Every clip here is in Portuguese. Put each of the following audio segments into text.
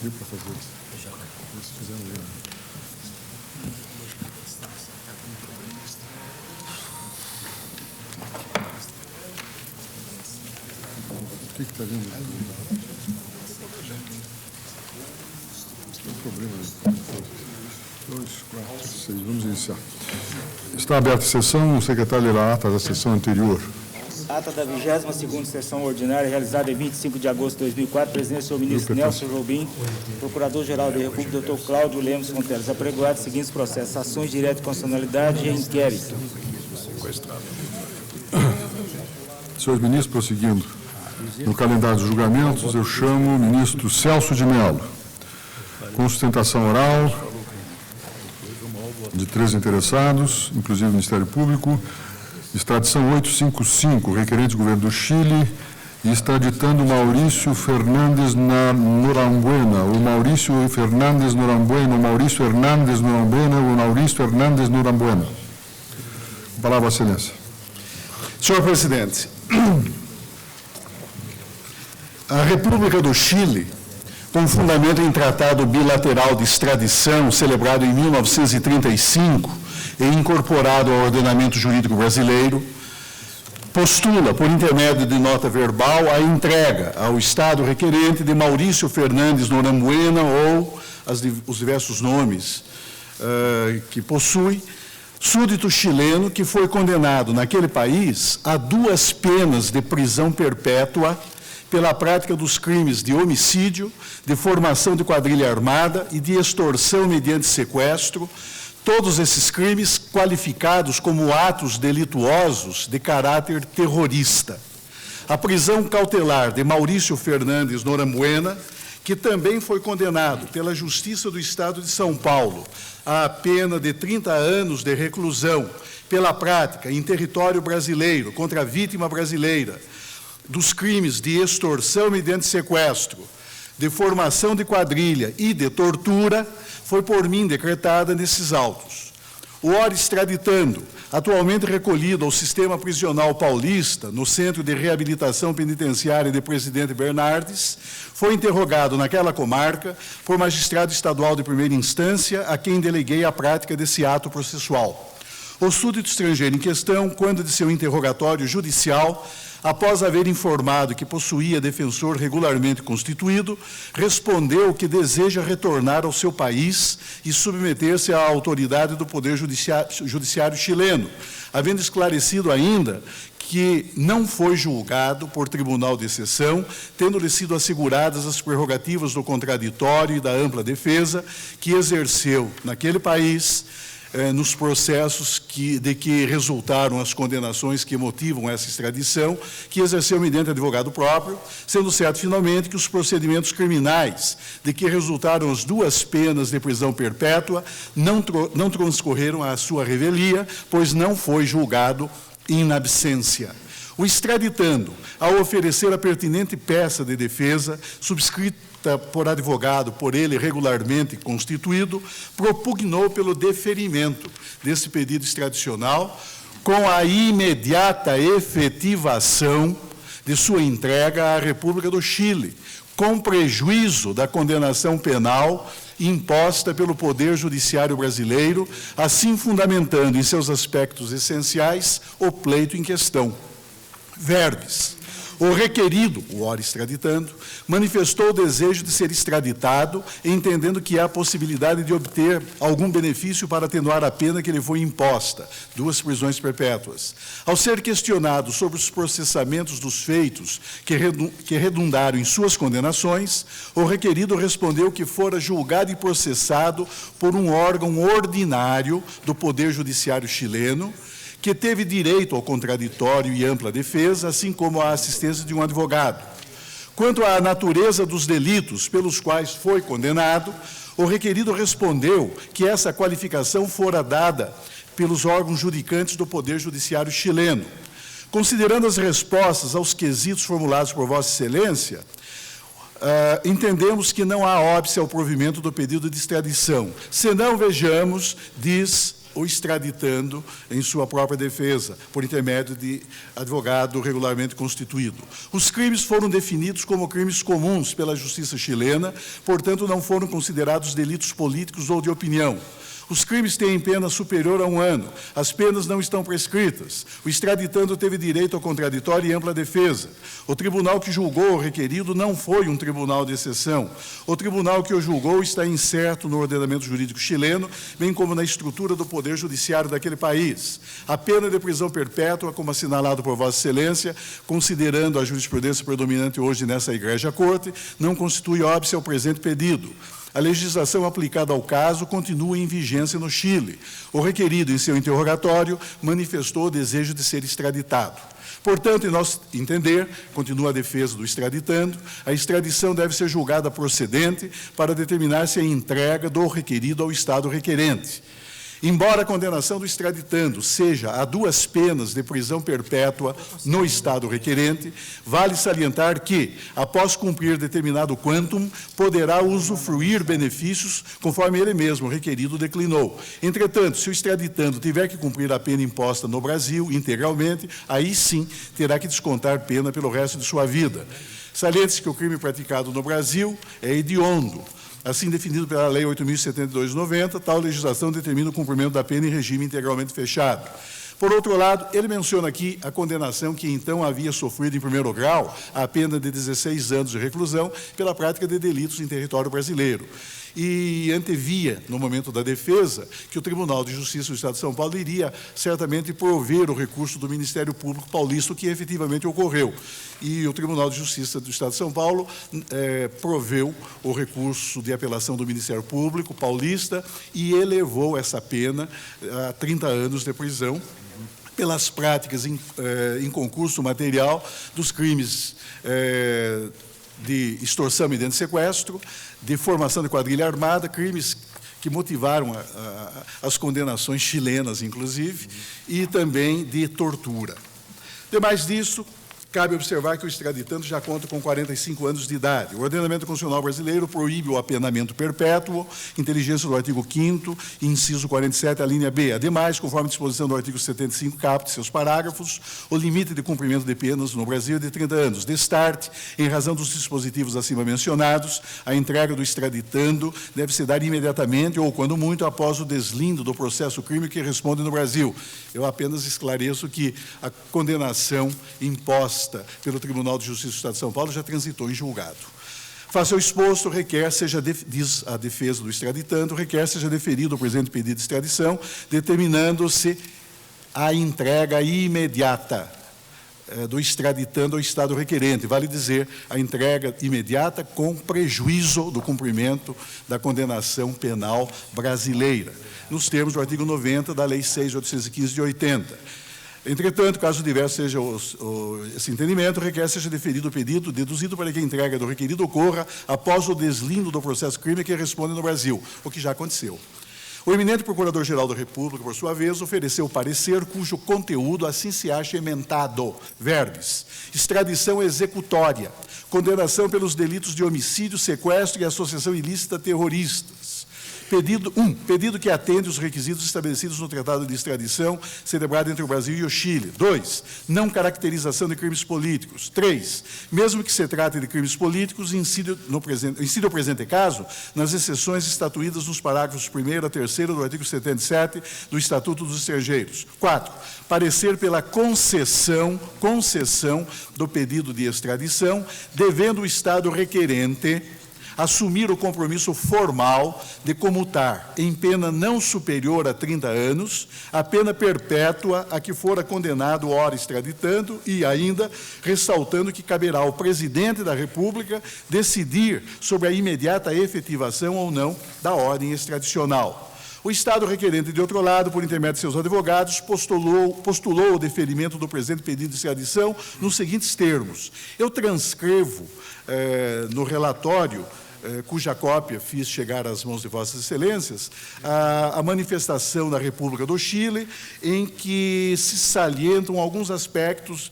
Deu para fazer isso? Eles fizeram ali, né? O que está vendo? Tem um problema aí. 2, 4, 6. Vamos iniciar. Está aberta a sessão. O secretário lerá a ata da sessão anterior. Ata da 22ª sessão ordinária, realizada em 25 de agosto de 2004, presidente do ministro Nelson Jobim, Procurador-Geral da República, Dr. Cláudio Lemos Fonteles, apregoado os seguintes processos: ações diretas de constitucionalidade e inquérito. Senhores ministros, prosseguindo no calendário dos julgamentos, eu chamo o ministro Celso de Mello, com sustentação oral de 3 interessados, inclusive o Ministério Público, extradição 855, requerente do governo do Chile, e extraditando Maurício Fernandes Norambuena, o Maurício Fernandes Norambuena, o Maurício Hernandes Norambuena, o Maurício Hernandes Norambuena. Palavra, Excelência. Senhor presidente, a República do Chile, com fundamento em tratado bilateral de extradição celebrado em 1935 e incorporado ao ordenamento jurídico brasileiro, postula, por intermédio de nota verbal, a entrega ao Estado requerente de Maurício Fernandes Norambuena, ou os diversos nomes que possui, súdito chileno que foi condenado naquele país a 2 penas de prisão perpétua pela prática dos crimes de homicídio, de formação de quadrilha armada e de extorsão mediante sequestro, todos esses crimes qualificados como atos delituosos de caráter terrorista. A prisão cautelar de Maurício Fernandes Norambuena, que também foi condenado pela Justiça do Estado de São Paulo à pena de 30 anos de reclusão pela prática em território brasileiro contra a vítima brasileira dos crimes de extorsão mediante sequestro, de formação de quadrilha e de tortura, foi por mim decretada nesses autos. O ora extraditando, atualmente recolhido ao sistema prisional paulista, no Centro de Reabilitação Penitenciária de Presidente Bernardes, foi interrogado naquela comarca por magistrado estadual de primeira instância, a quem deleguei a prática desse ato processual. O súdito estrangeiro em questão, quando de seu interrogatório judicial, após haver informado que possuía defensor regularmente constituído, respondeu que deseja retornar ao seu país e submeter-se à autoridade do Poder Judiciário chileno, havendo esclarecido ainda que não foi julgado por tribunal de exceção, tendo-lhe sido asseguradas as prerrogativas do contraditório e da ampla defesa que exerceu naquele país, nos processos de que resultaram as condenações que motivam essa extradição, que exerceu mediante advogado próprio, sendo certo, finalmente, que os procedimentos criminais de que resultaram as 2 penas de prisão perpétua não transcorreram à sua revelia, pois não foi julgado in absentia. O extraditando, ao oferecer a pertinente peça de defesa, subscrita por advogado, por ele regularmente constituído, propugnou pelo deferimento desse pedido extradicional com a imediata efetivação de sua entrega à República do Chile, com prejuízo da condenação penal imposta pelo Poder Judiciário brasileiro, assim fundamentando em seus aspectos essenciais o pleito em questão. Verbis. O requerido, o ora extraditando, manifestou o desejo de ser extraditado, entendendo que há possibilidade de obter algum benefício para atenuar a pena que lhe foi imposta, 2 prisões perpétuas. Ao ser questionado sobre os processamentos dos feitos que redundaram em suas condenações, o requerido respondeu que fora julgado e processado por um órgão ordinário do Poder Judiciário chileno, que teve direito ao contraditório e ampla defesa, assim como à assistência de um advogado. Quanto à natureza dos delitos pelos quais foi condenado, o requerido respondeu que essa qualificação fora dada pelos órgãos judicantes do Poder Judiciário chileno. Considerando as respostas aos quesitos formulados por Vossa Excelência, entendemos que não há óbice ao provimento do pedido de extradição. Senão, vejamos, diz o extraditando em sua própria defesa, por intermédio de advogado regularmente constituído. Os crimes foram definidos como crimes comuns pela justiça chilena, portanto, não foram considerados delitos políticos ou de opinião. Os crimes têm pena superior a 1 ano. As penas não estão prescritas. O extraditando teve direito ao contraditório e ampla defesa. O tribunal que julgou o requerido não foi um tribunal de exceção. O tribunal que o julgou está incerto no ordenamento jurídico chileno, bem como na estrutura do poder judiciário daquele país. A pena de prisão perpétua, como assinalado por Vossa Excelência, considerando a jurisprudência predominante hoje nessa Igreja Corte, não constitui óbice ao presente pedido. A legislação aplicada ao caso continua em vigência no Chile. O requerido, em seu interrogatório, manifestou o desejo de ser extraditado. Portanto, em nosso entender, continua a defesa do extraditando, a extradição deve ser julgada procedente para determinar se a entrega do requerido ao Estado requerente. Embora a condenação do extraditando seja a 2 penas de prisão perpétua no Estado requerente, vale salientar que, após cumprir determinado quantum, poderá usufruir benefícios conforme ele mesmo, requerido, declinou. Entretanto, se o extraditando tiver que cumprir a pena imposta no Brasil integralmente, aí sim terá que descontar pena pelo resto de sua vida. Saliente-se que o crime praticado no Brasil é hediondo. Assim definido pela Lei 8.072/90, tal legislação determina o cumprimento da pena em regime integralmente fechado. Por outro lado, ele menciona aqui a condenação que então havia sofrido em primeiro grau, a pena de 16 anos de reclusão pela prática de delitos em território brasileiro. E antevia, no momento da defesa, que o Tribunal de Justiça do Estado de São Paulo iria certamente prover o recurso do Ministério Público Paulista, o que efetivamente ocorreu. E o Tribunal de Justiça do Estado de São Paulo proveu o recurso de apelação do Ministério Público Paulista e elevou essa pena a 30 anos de prisão pelas práticas em concurso material dos crimes de extorsão mediante sequestro, de formação de quadrilha armada, crimes que motivaram as condenações chilenas, inclusive, e também de tortura. Demais disso, cabe observar que o extraditando já conta com 45 anos de idade. O ordenamento constitucional brasileiro proíbe o apenamento perpétuo, inteligência do artigo 5º, inciso 47, a linha B. Ademais, conforme disposição do artigo 75, caput, seus parágrafos, o limite de cumprimento de penas no Brasil é de 30 anos. Destarte, em razão dos dispositivos acima mencionados, a entrega do extraditando deve se dar imediatamente ou, quando muito, após o deslindo do processo crime que responde no Brasil. Eu apenas esclareço que a condenação imposta pelo Tribunal de Justiça do Estado de São Paulo já transitou em julgado. Face ao exposto, diz a defesa do extraditando, requer seja deferido o presente pedido de extradição, determinando-se a entrega imediata do extraditando ao Estado requerente, vale dizer, a entrega imediata com prejuízo do cumprimento da condenação penal brasileira, nos termos do artigo 90 da Lei 6.815 de 80. Entretanto, caso diverso seja esse entendimento, requer seja deferido o pedido, deduzido para que a entrega do requerido ocorra após o deslindo do processo crime que responde no Brasil, o que já aconteceu. O eminente Procurador-Geral da República, por sua vez, ofereceu parecer cujo conteúdo assim se acha emendado. Verbis: extradição executória, condenação pelos delitos de homicídio, sequestro e associação ilícita terroristas. Pedido que atende os requisitos estabelecidos no Tratado de Extradição celebrado entre o Brasil e o Chile. 2. Não caracterização de crimes políticos. 3. Mesmo que se trate de crimes políticos, incide o presente caso nas exceções estatuídas nos parágrafos 1º a 3º do artigo 77 do Estatuto dos Estrangeiros. 4. Parecer pela concessão do pedido de extradição, devendo o Estado requerente assumir o compromisso formal de comutar em pena não superior a 30 anos a pena perpétua a que fora condenado ora extraditando e ainda ressaltando que caberá ao Presidente da República decidir sobre a imediata efetivação ou não da ordem extradicional. O Estado requerente, de outro lado, por intermédio de seus advogados, postulou o deferimento do presente pedido de extradição nos seguintes termos. Eu transcrevo no relatório, cuja cópia fiz chegar às mãos de Vossas Excelências, a manifestação da República do Chile, em que se salientam alguns aspectos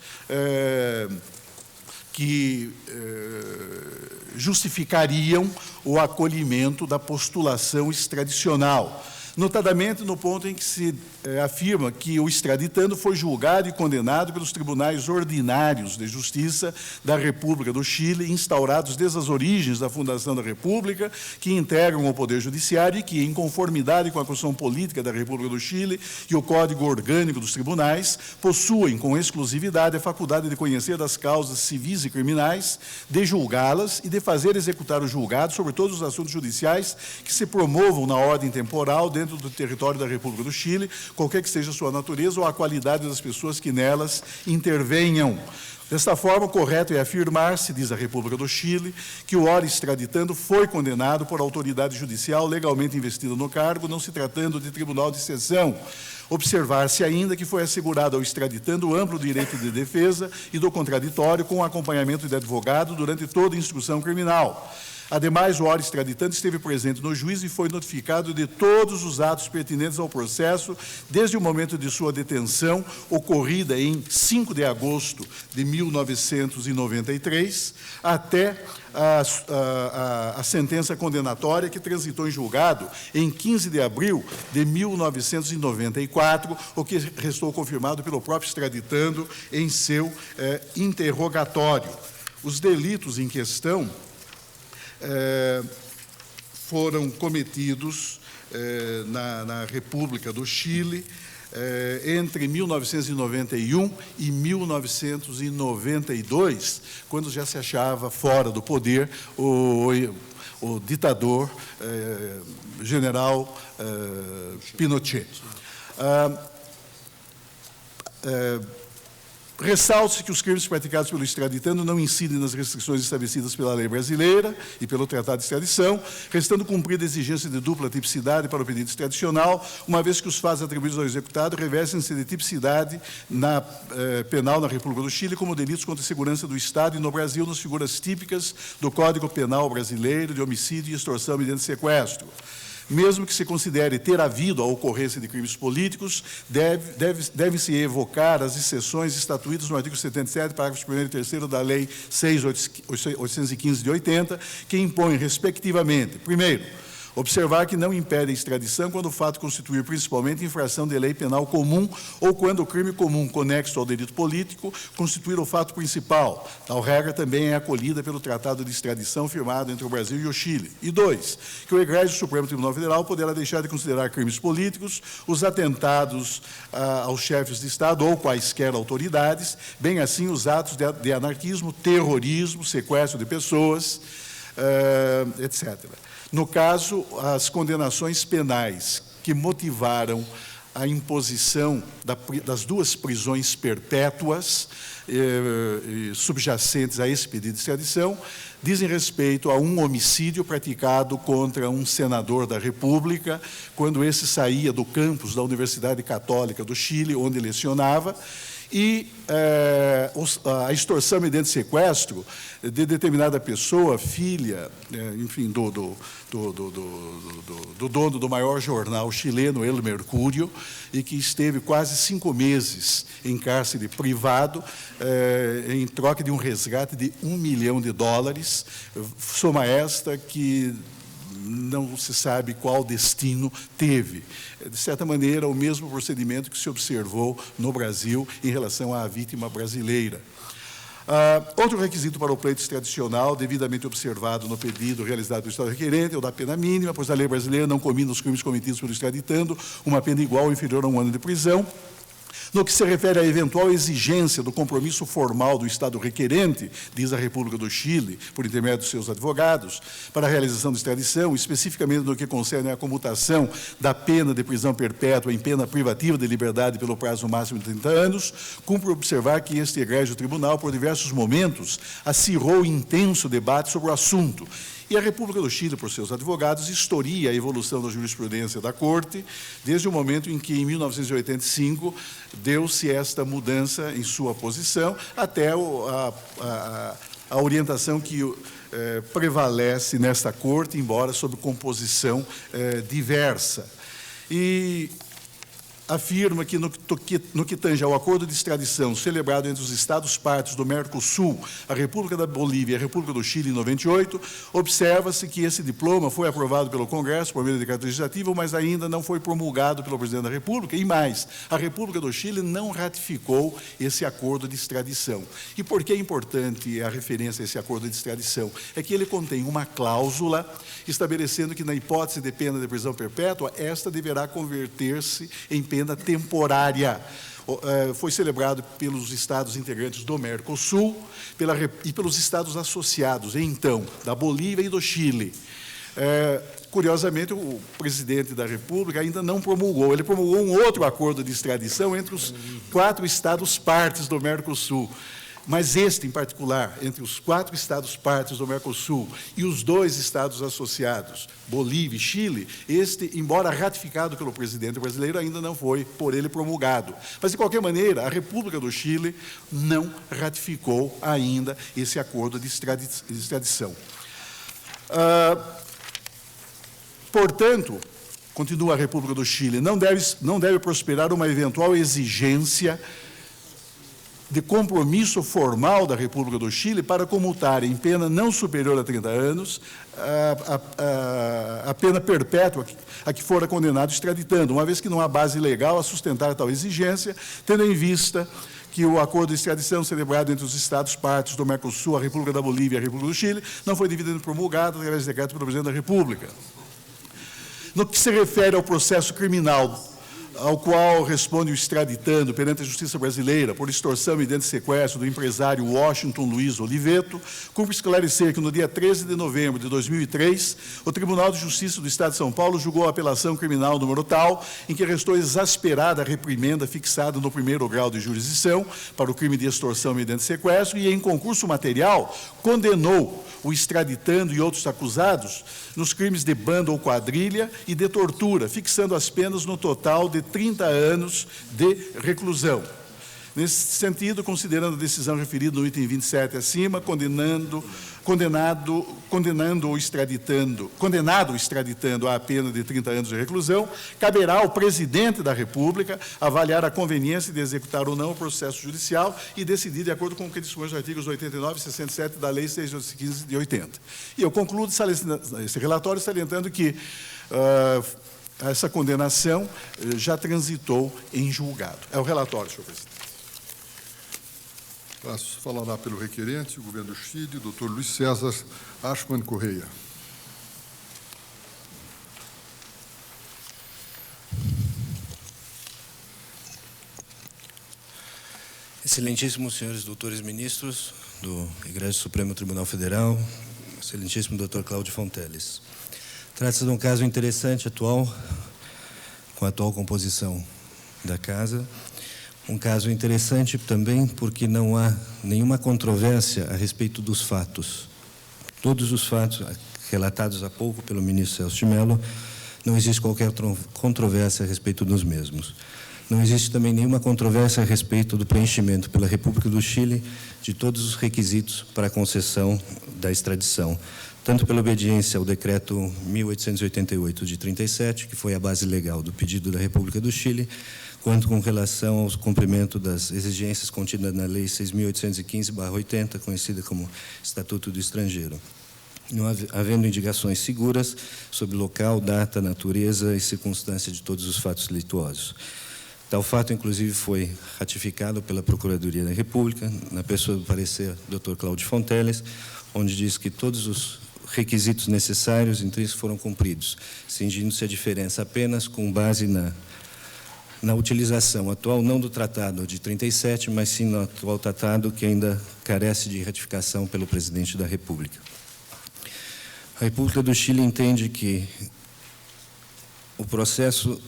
que justificariam o acolhimento da postulação extradicional. notadamente no ponto em que se afirma que o extraditando foi julgado e condenado pelos tribunais ordinários de justiça da República do Chile, instaurados desde as origens da fundação da República, que integram o Poder Judiciário e que, em conformidade com a Constituição Política da República do Chile e o Código Orgânico dos Tribunais, possuem com exclusividade a faculdade de conhecer das causas civis e criminais, de julgá-las e de fazer executar o julgado sobre todos os assuntos judiciais que se promovam na ordem temporal dentro do território da República do Chile, qualquer que seja a sua natureza ou a qualidade das pessoas que nelas intervenham. Desta forma, correto é afirmar-se, diz a República do Chile, que o ora extraditando foi condenado por autoridade judicial legalmente investida no cargo, não se tratando de tribunal de exceção. Observar-se ainda que foi assegurado ao extraditando amplo direito de defesa e do contraditório com acompanhamento de advogado durante toda a instrução criminal. Ademais, o ora extraditante esteve presente no juízo e foi notificado de todos os atos pertinentes ao processo, desde o momento de sua detenção, ocorrida em 5 de agosto de 1993, até a sentença condenatória que transitou em julgado em 15 de abril de 1994, o que restou confirmado pelo próprio extraditando em seu interrogatório. Os delitos em questão foram cometidos na República do Chile entre 1991 e 1992, quando já se achava fora do poder o ditador general Pinochet. Ressalte-se que os crimes praticados pelo extraditando não incidem nas restrições estabelecidas pela lei brasileira e pelo Tratado de Extradição, restando cumprida a exigência de dupla tipicidade para o pedido extradicional, uma vez que os fatos atribuídos ao executado revestem-se de tipicidade penal na República do Chile como delitos contra a segurança do Estado e no Brasil nas figuras típicas do Código Penal brasileiro de homicídio e extorsão mediante sequestro. Mesmo que se considere ter havido a ocorrência de crimes políticos, deve-se evocar as exceções estatuídas no artigo 77, parágrafos 1º e 3º da Lei 6.815 de 80, que impõem, respectivamente, primeiro, observar que não impede a extradição quando o fato constituir principalmente infração de lei penal comum ou quando o crime comum conexo ao delito político constituir o fato principal. Tal regra também é acolhida pelo Tratado de Extradição firmado entre o Brasil e o Chile. E dois, que o egrégio Supremo Tribunal Federal poderá deixar de considerar crimes políticos os atentados aos chefes de Estado ou quaisquer autoridades, bem assim os atos de anarquismo, terrorismo, sequestro de pessoas, etc. No caso, as condenações penais que motivaram a imposição das 2 prisões perpétuas subjacentes a esse pedido de extradição dizem respeito a um homicídio praticado contra um senador da República, quando esse saía do campus da Universidade Católica do Chile, onde lecionava, e a extorsão mediante sequestro de determinada pessoa, filha, enfim, do dono do maior jornal chileno, El Mercúrio, e que esteve quase 5 meses em cárcere privado, em troca de um resgate de $1 milhão, soma esta que não se sabe qual destino teve. De certa maneira, o mesmo procedimento que se observou no Brasil em relação à vítima brasileira. Outro requisito para o pleito extradicional, devidamente observado no pedido realizado pelo Estado requerente, é o da pena mínima, pois a lei brasileira não combina os crimes cometidos pelo extraditando uma pena igual ou inferior a 1 ano de prisão. No que se refere à eventual exigência do compromisso formal do Estado requerente, diz a República do Chile, por intermédio dos seus advogados, para a realização da extradição, especificamente no que concerne à comutação da pena de prisão perpétua em pena privativa de liberdade pelo prazo máximo de 30 anos, cumpre observar que este egrégio tribunal, por diversos momentos, acirrou intenso debate sobre o assunto. E a República do Chile, por seus advogados, historia a evolução da jurisprudência da Corte, desde o momento em que, em 1985, deu-se esta mudança em sua posição, até a orientação que prevalece nesta Corte, embora sob composição diversa. E afirma que, no que tange ao acordo de extradição celebrado entre os Estados-partes do Mercosul, a República da Bolívia e a República do Chile em 98, observa-se que esse diploma foi aprovado pelo Congresso por meio de decreto legislativo, mas ainda não foi promulgado pelo presidente da República, e mais, a República do Chile não ratificou esse acordo de extradição. E por que é importante a referência a esse acordo de extradição? É que ele contém uma cláusula estabelecendo que, na hipótese de pena de prisão perpétua, esta deverá converter-se em pena temporária. Foi celebrado pelos Estados integrantes do Mercosul e pelos Estados associados, então, da Bolívia e do Chile. Curiosamente, o presidente da República ainda não promulgou. Ele promulgou um outro acordo de extradição entre os 4 Estados-partes do Mercosul. Mas este, em particular, entre os 4 Estados-partes do Mercosul e os 2 Estados associados, Bolívia e Chile, este, embora ratificado pelo presidente brasileiro, ainda não foi por ele promulgado. Mas, de qualquer maneira, a República do Chile não ratificou ainda esse acordo de extradição. Portanto, continua a República do Chile, não deve prosperar uma eventual exigência de compromisso formal da República do Chile para comutar em pena não superior a 30 anos a pena perpétua a que fora condenado extraditando, uma vez que não há base legal a sustentar tal exigência, tendo em vista que o acordo de extradição celebrado entre os Estados-partes do Mercosul, a República da Bolívia e a República do Chile, não foi devidamente promulgado através de decreto pelo presidente da República. No que se refere ao processo criminal, ao qual responde o extraditando perante a Justiça Brasileira por extorsão mediante sequestro do empresário Washington Luiz Oliveto, cumpre esclarecer que no dia 13 de novembro de 2003, o Tribunal de Justiça do Estado de São Paulo julgou a apelação criminal número tal, em que restou exasperada a reprimenda fixada no 1º grau de jurisdição para o crime de extorsão mediante sequestro e, em concurso material, condenou o extraditando e outros acusados nos crimes de bando ou quadrilha e de tortura, fixando as penas no total de 30 anos de reclusão. Nesse sentido, considerando a decisão referida no item 27 acima, condenado o extraditando à pena de 30 anos de reclusão, caberá ao presidente da República avaliar a conveniência de executar ou não o processo judicial e decidir de acordo com o que dispõe os artigos 89 e 67 da Lei 6.15 de 80. E eu concluo esse relatório salientando que essa condenação já transitou em julgado. É o relatório, senhor presidente. Falará pelo requerente, o governo do Chile, doutor Luiz César Ashman Correia. Excelentíssimos senhores doutores ministros do Egrégio Supremo Tribunal Federal, excelentíssimo doutor Cláudio Fonteles. Trata-se de um caso interessante, atual, com a atual composição da Casa. Um caso interessante também porque não há nenhuma controvérsia a respeito dos fatos. Todos os fatos relatados há pouco pelo ministro Celso de Mello, não existe qualquer controvérsia a respeito dos mesmos. Não existe também nenhuma controvérsia a respeito do preenchimento pela República do Chile de todos os requisitos para a concessão da extradição, tanto pela obediência ao decreto 1888 de 37, que foi a base legal do pedido da República do Chile, quanto com relação ao cumprimento das exigências contidas na Lei 6.815/80, conhecida como Estatuto do Estrangeiro, não havendo indicações seguras sobre local, data, natureza e circunstância de todos os fatos delituosos. Tal fato, inclusive, foi ratificado pela Procuradoria da República, na pessoa do parecer do Dr. Cláudio Fonteles, onde diz que todos os requisitos necessários intrínsecos foram cumpridos, cingindo-se a diferença apenas com base na utilização atual, não do tratado de 37, mas sim no atual tratado que ainda carece de ratificação pelo presidente da República. A República do Chile entende que o processo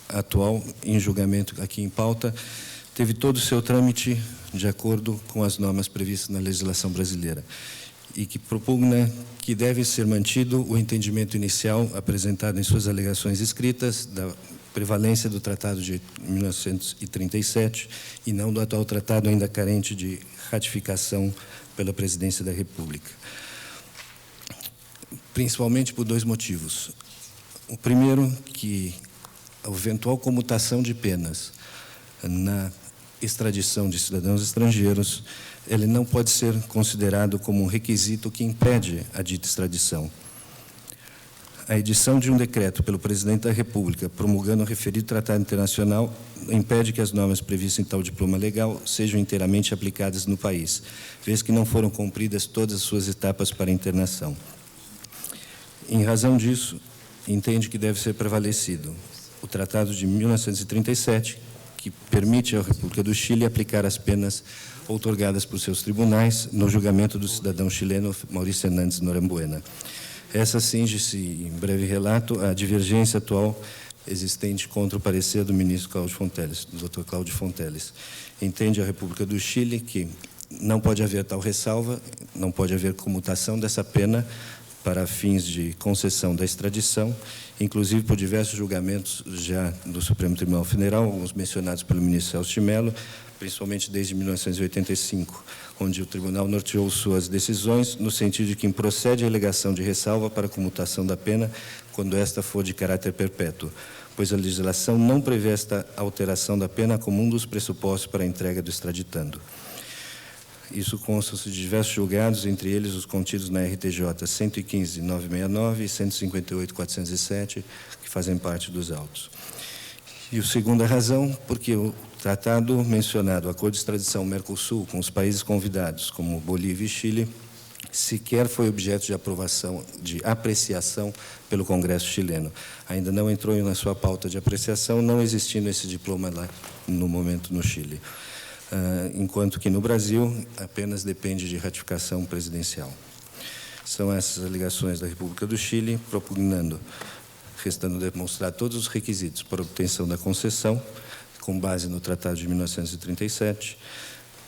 atual em julgamento aqui em pauta teve todo o seu trâmite de acordo com as normas previstas na legislação brasileira e que propugna que deve ser mantido o entendimento inicial apresentado em suas alegações escritas da prevalência do Tratado de 1937 e não do atual tratado ainda carente de ratificação pela Presidência da República. Principalmente por 2 motivos. O primeiro, que eventual comutação de penas na extradição de cidadãos estrangeiros, ele não pode ser considerado como um requisito que impede a dita extradição. A edição de um decreto pelo Presidente da República promulgando o referido tratado internacional impede que as normas previstas em tal diploma legal sejam inteiramente aplicadas no país, vez que não foram cumpridas todas as suas etapas para internação. Em razão disso, entende que deve ser prevalecido o Tratado de 1937, que permite à República do Chile aplicar as penas outorgadas por seus tribunais no julgamento do cidadão chileno Maurício Hernández Norambuena. Essa cinge-se, em breve relato, à divergência atual existente contra o parecer do ministro Cláudio Fonteles, do Dr. Cláudio Fonteles. Entende a República do Chile que não pode haver tal ressalva, não pode haver comutação dessa pena para fins de concessão da extradição, inclusive por diversos julgamentos já do Supremo Tribunal Federal, alguns mencionados pelo ministro Celso de Mello, principalmente desde 1985, onde o tribunal norteou suas decisões no sentido de que improcede a alegação de ressalva para a comutação da pena quando esta for de caráter perpétuo, pois a legislação não prevê esta alteração da pena como um dos pressupostos para a entrega do extraditando. Isso consta-se de diversos julgados, entre eles os contidos na RTJ 115.969 e 158.407, que fazem parte dos autos. E a segunda razão, porque o tratado mencionado, o Acordo de Extradição Mercosul, com os países convidados, como Bolívia e Chile, sequer foi objeto de aprovação, de apreciação pelo Congresso chileno. Ainda não entrou na sua pauta de apreciação, não existindo esse diploma lá no momento no Chile. Enquanto que no Brasil apenas depende de ratificação presidencial. São essas alegações da República do Chile, propugnando, restando demonstrar todos os requisitos para obtenção da concessão, com base no Tratado de 1937,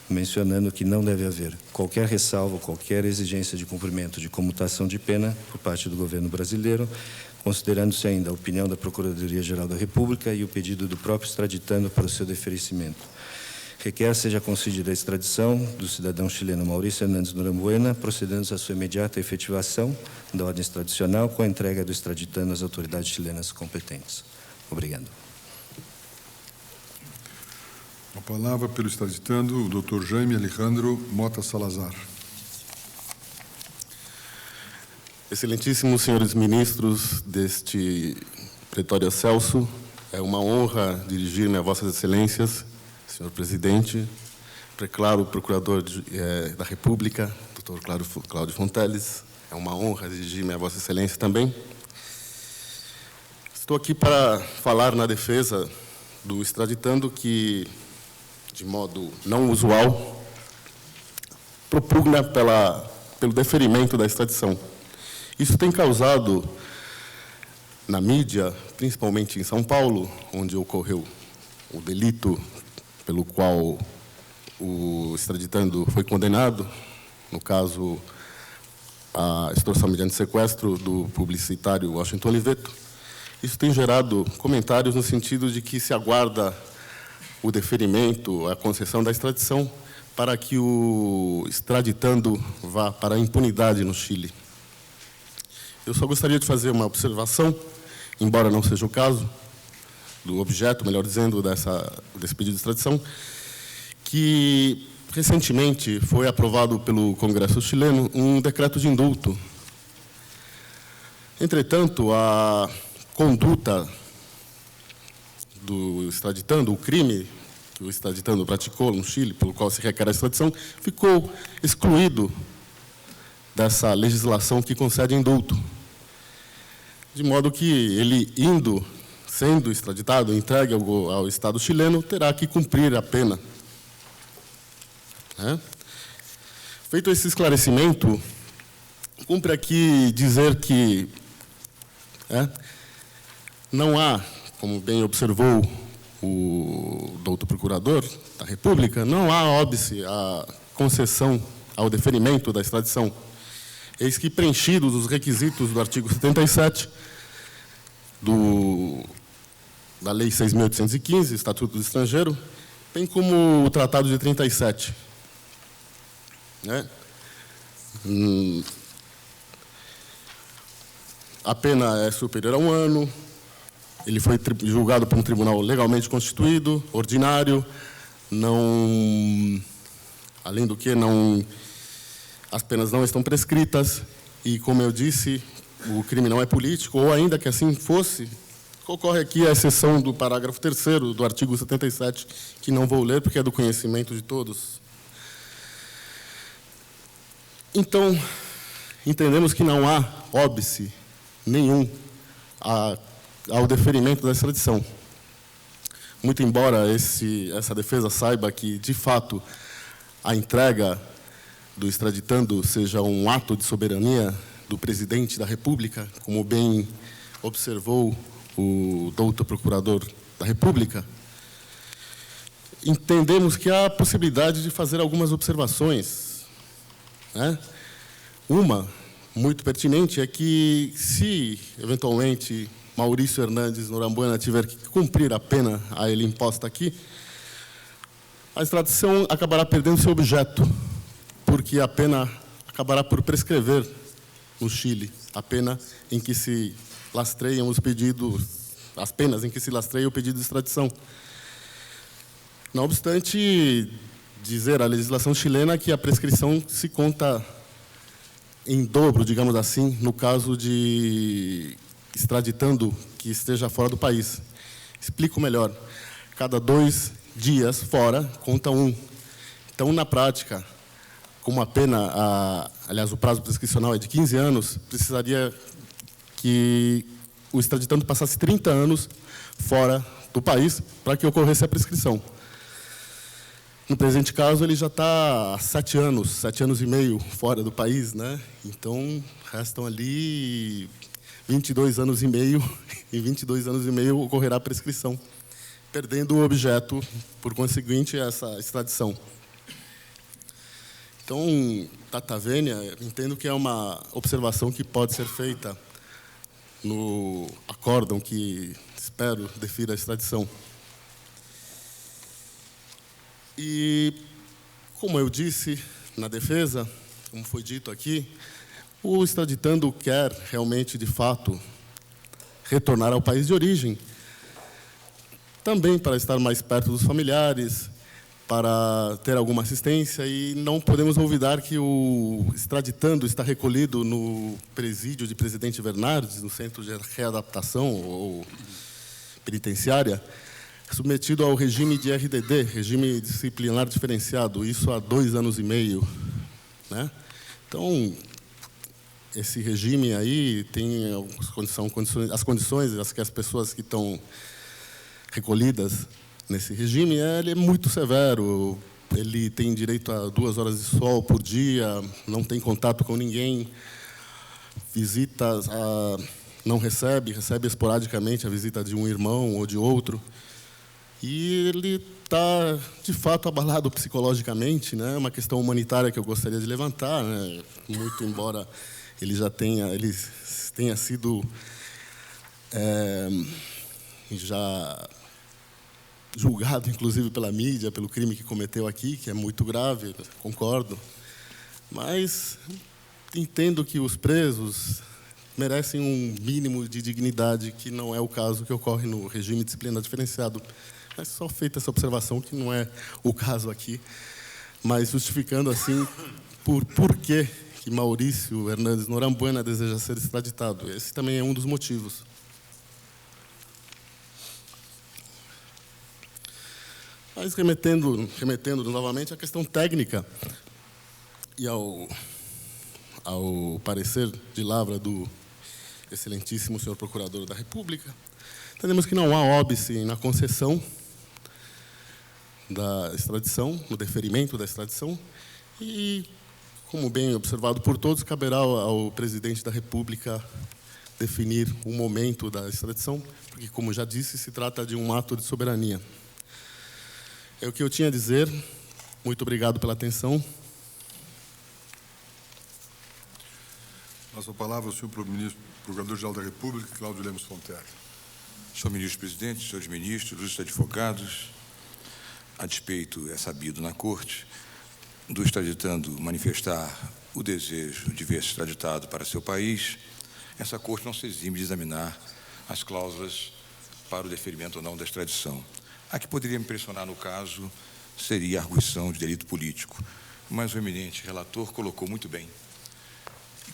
mencionando que não deve haver qualquer ressalva, qualquer exigência de cumprimento de comutação de pena por parte do governo brasileiro, considerando-se ainda a opinião da Procuradoria-Geral da República e o pedido do próprio extraditando para o seu deferimento. Requer seja concedida a extradição do cidadão chileno Maurício Hernández Norambuena, procedendo-se à sua imediata efetivação da ordem extradicional com a entrega do extraditando às autoridades chilenas competentes. Obrigado. A palavra pelo extraditando, o Dr. Jaime Alejandro Mota Salazar. Excelentíssimos senhores ministros deste Pretório Celso, é uma honra dirigir-me a vossas excelências, senhor presidente, preclaro procurador da República, Dr. Cláudio Fonteles, é uma honra dirigir-me a vossa excelência também. Estou aqui para falar na defesa do extraditando que, de modo não usual, propugna pelo deferimento da extradição. Isso tem causado, na mídia, principalmente em São Paulo, onde ocorreu o delito pelo qual o extraditando foi condenado, no caso, a extorsão mediante sequestro do publicitário Washington Oliveto. Isso tem gerado comentários no sentido de que se aguarda o deferimento, a concessão da extradição, para que o extraditando vá para a impunidade no Chile. Eu só gostaria de fazer uma observação, embora não seja o caso, do objeto, melhor dizendo, desse pedido de extradição, que recentemente foi aprovado pelo Congresso chileno um decreto de indulto. Entretanto, a conduta do extraditando, o crime que o extraditando praticou no Chile, pelo qual se requer a extradição, ficou excluído dessa legislação que concede indulto. De modo que ele, sendo extraditado, entregue ao Estado chileno, terá que cumprir a pena. Feito esse esclarecimento, cumpre aqui dizer que não há, como bem observou o doutor procurador da República, não há óbice à concessão, ao deferimento da extradição. Eis que, preenchidos os requisitos do artigo 77 da Lei 6.815, Estatuto do Estrangeiro, tem como o Tratado de 37. A pena é superior a 1 ano, ele foi julgado por um tribunal legalmente constituído, ordinário, além do que, as penas não estão prescritas, e, como eu disse, o crime não é político, ou ainda que assim fosse, ocorre aqui a exceção do parágrafo 3º do artigo 77, que não vou ler, porque é do conhecimento de todos. Então, entendemos que não há óbice nenhum ao deferimento da extradição. Muito embora essa defesa saiba que, de fato, a entrega do extraditando seja um ato de soberania do presidente da República, como bem observou o doutor procurador da República, entendemos que há a possibilidade de fazer algumas observações, né? Uma, muito pertinente, é que, se, eventualmente, Maurício Hernandes Norambuena tiver que cumprir a pena a ele imposta aqui, a extradição acabará perdendo seu objeto, porque a pena acabará por prescrever no Chile, a pena em que se lastreiam os pedidos, as penas em que se lastreia o pedido de extradição. Não obstante, dizer a legislação chilena que a prescrição se conta em dobro, digamos assim, no caso de extraditando que esteja fora do país. Explico melhor. Cada 2 dias fora, conta 1. Então, na prática, como a pena, aliás, o prazo prescricional é de 15 anos, precisaria que o extraditando passasse 30 anos fora do país para que ocorresse a prescrição. No presente caso, ele já está há 7 anos e meio fora do país, né? Então, restam ali 22 anos e meio, em 22 anos e meio ocorrerá a prescrição, perdendo o objeto, por conseguinte, essa extradição. Então, Tata Vênia, entendo que é uma observação que pode ser feita no acórdão que, espero, defira a extradição. E, como eu disse na defesa, como foi dito aqui, o extraditando quer realmente, de fato, retornar ao país de origem, também para estar mais perto dos familiares, para ter alguma assistência, e não podemos olvidar que o extraditando está recolhido no presídio de Presidente Bernardes, no Centro de Readaptação ou Penitenciária, submetido ao regime de RDD, Regime Disciplinar Diferenciado, isso há 2 anos e meio, né? Então, esse regime aí tem as condições que as pessoas que estão recolhidas nesse regime, ele é muito severo. Ele tem direito a 2 horas de sol por dia, não tem contato com ninguém, visitas não recebe esporadicamente a visita de um irmão ou de outro. E ele está, de fato, abalado psicologicamente, né? É uma questão humanitária que eu gostaria de levantar, né? Muito embora ele tenha sido já julgado, inclusive, pela mídia, pelo crime que cometeu aqui, que é muito grave, concordo. Mas entendo que os presos merecem um mínimo de dignidade, que não é o caso que ocorre no regime disciplinar diferenciado. Mas só feita essa observação, que não é o caso aqui, mas justificando, assim, por que Maurício Hernandes Norambuena deseja ser extraditado. Esse também é um dos motivos. Mas, remetendo novamente à questão técnica e ao parecer de lavra do excelentíssimo senhor Procurador da República, entendemos que não há óbice na concessão da extradição, no deferimento da extradição, e, como bem observado por todos, caberá ao presidente da República definir o momento da extradição, porque, como já disse, se trata de um ato de soberania. É o que eu tinha a dizer. Muito obrigado pela atenção. Passo a palavra ao senhor Procurador-Geral da República, Cláudio Lemos Fonteles. Senhor ministro-presidente, senhores ministros, ilustres advogados, a despeito, é sabido na Corte, do extraditando manifestar o desejo de ver-se extraditado para seu país, essa Corte não se exime de examinar as cláusulas para o deferimento ou não da extradição. A que poderia me impressionar, no caso, seria a arguição de delito político. Mas o eminente relator colocou muito bem